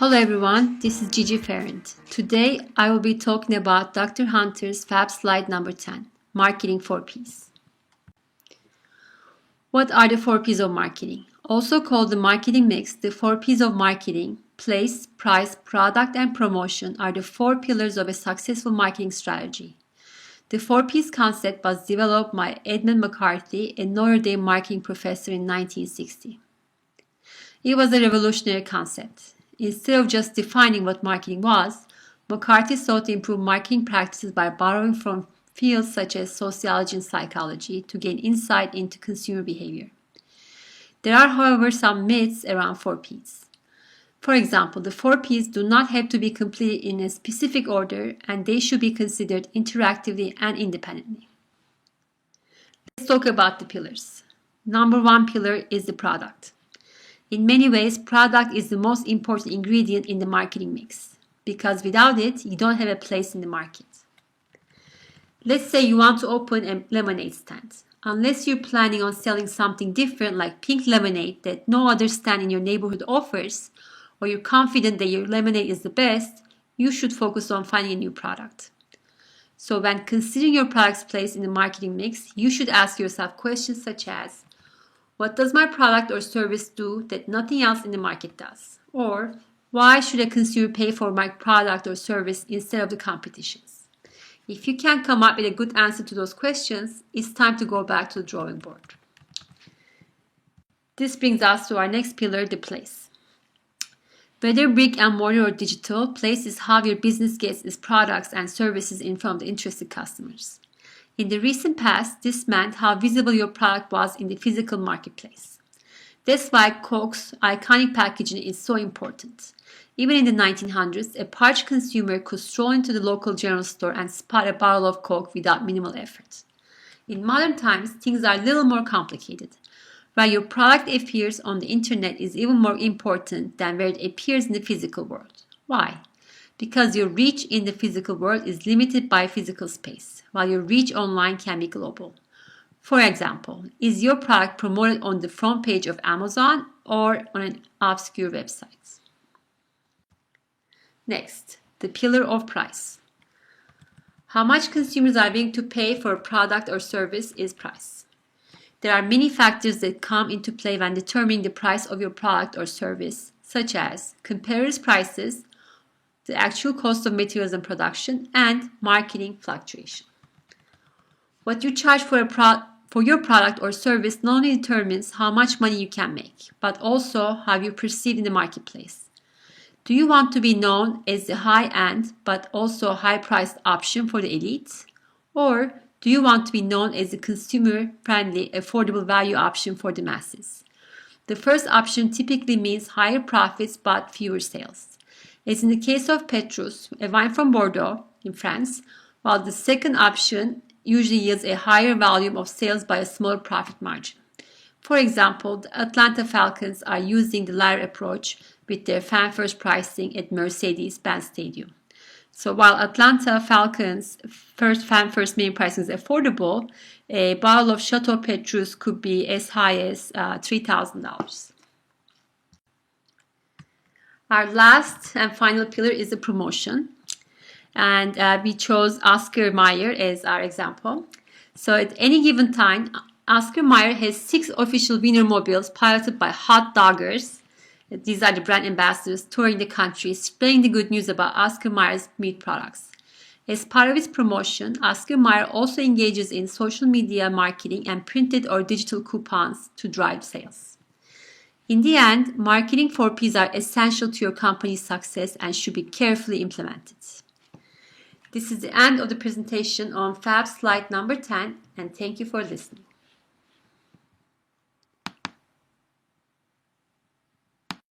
Hello everyone, this is Gigi Ferrand. Today I will be talking about Dr. Hunter's Fab slide number 10, Marketing 4P's. What are the 4P's of marketing? Also called the marketing mix, the 4P's of marketing, place, price, product, and promotion are the 4 pillars of a successful marketing strategy. The 4P's concept was developed by Edmund McCarthy, a Notre Dame marketing professor in 1960. It was a revolutionary concept. Instead of just defining what marketing was, McCarthy sought to improve marketing practices by borrowing from fields such as sociology and psychology to gain insight into consumer behavior. There are, however, some myths around 4Ps. For example, the 4Ps do not have to be completed in a specific order, and they should be considered interactively and independently. Let's talk about the pillars. Number 1 pillar is the product. In many ways, product is the most important ingredient in the marketing mix, because without it, you don't have a place in the market. Let's say you want to open a lemonade stand. Unless you're planning on selling something different like pink lemonade that no other stand in your neighborhood offers, or you're confident that your lemonade is the best, you should focus on finding a new product. So when considering your product's place in the marketing mix, you should ask yourself questions such as, what does my product or service do that nothing else in the market does? Or, why should a consumer pay for my product or service instead of the competition's? If you can't come up with a good answer to those questions, it's time to go back to the drawing board. This brings us to our next pillar, the place. Whether brick and mortar or digital, place is how your business gets its products and services in front of the interested customers. In the recent past, this meant how visible your product was in the physical marketplace. That's why Coke's iconic packaging is so important. Even in the 1900s, a parched consumer could stroll into the local general store and spot a bottle of Coke without minimal effort. In modern times, things are a little more complicated. Where your product appears on the internet is even more important than where it appears in the physical world. Why? Because your reach in the physical world is limited by physical space, while your reach online can be global. For example, is your product promoted on the front page of Amazon or on an obscure website? Next, the pillar of price. How much consumers are willing to pay for a product or service is price. There are many factors that come into play when determining the price of your product or service, such as competitors' prices, the actual cost of materials and production, and marketing fluctuation. What you charge for your product or service not only determines how much money you can make, but also how you're perceived in the marketplace. Do you want to be known as the high-end but also high-priced option for the elite? Or do you want to be known as a consumer-friendly, affordable value option for the masses? The first option typically means higher profits but fewer sales. As in the case of Petrus, a wine from Bordeaux in France, while the second option usually yields a higher volume of sales by a smaller profit margin. For example, the Atlanta Falcons are using the latter approach with their fan-first pricing at Mercedes-Benz Stadium. So while Atlanta Falcons' fan-first main pricing is affordable, a bottle of Chateau Petrus could be as high as $3,000. Our last and final pillar is the promotion. And we chose Oscar Mayer as our example. So at any given time, Oscar Mayer has 6 official Wienermobiles piloted by hot doggers. These are the brand ambassadors touring the country, spreading the good news about Oscar Mayer's meat products. As part of its promotion, Oscar Mayer also engages in social media marketing and printed or digital coupons to drive sales. In the end, marketing 4Ps are essential to your company's success and should be carefully implemented. This is the end of the presentation on Fab slide number 10, and thank you for listening.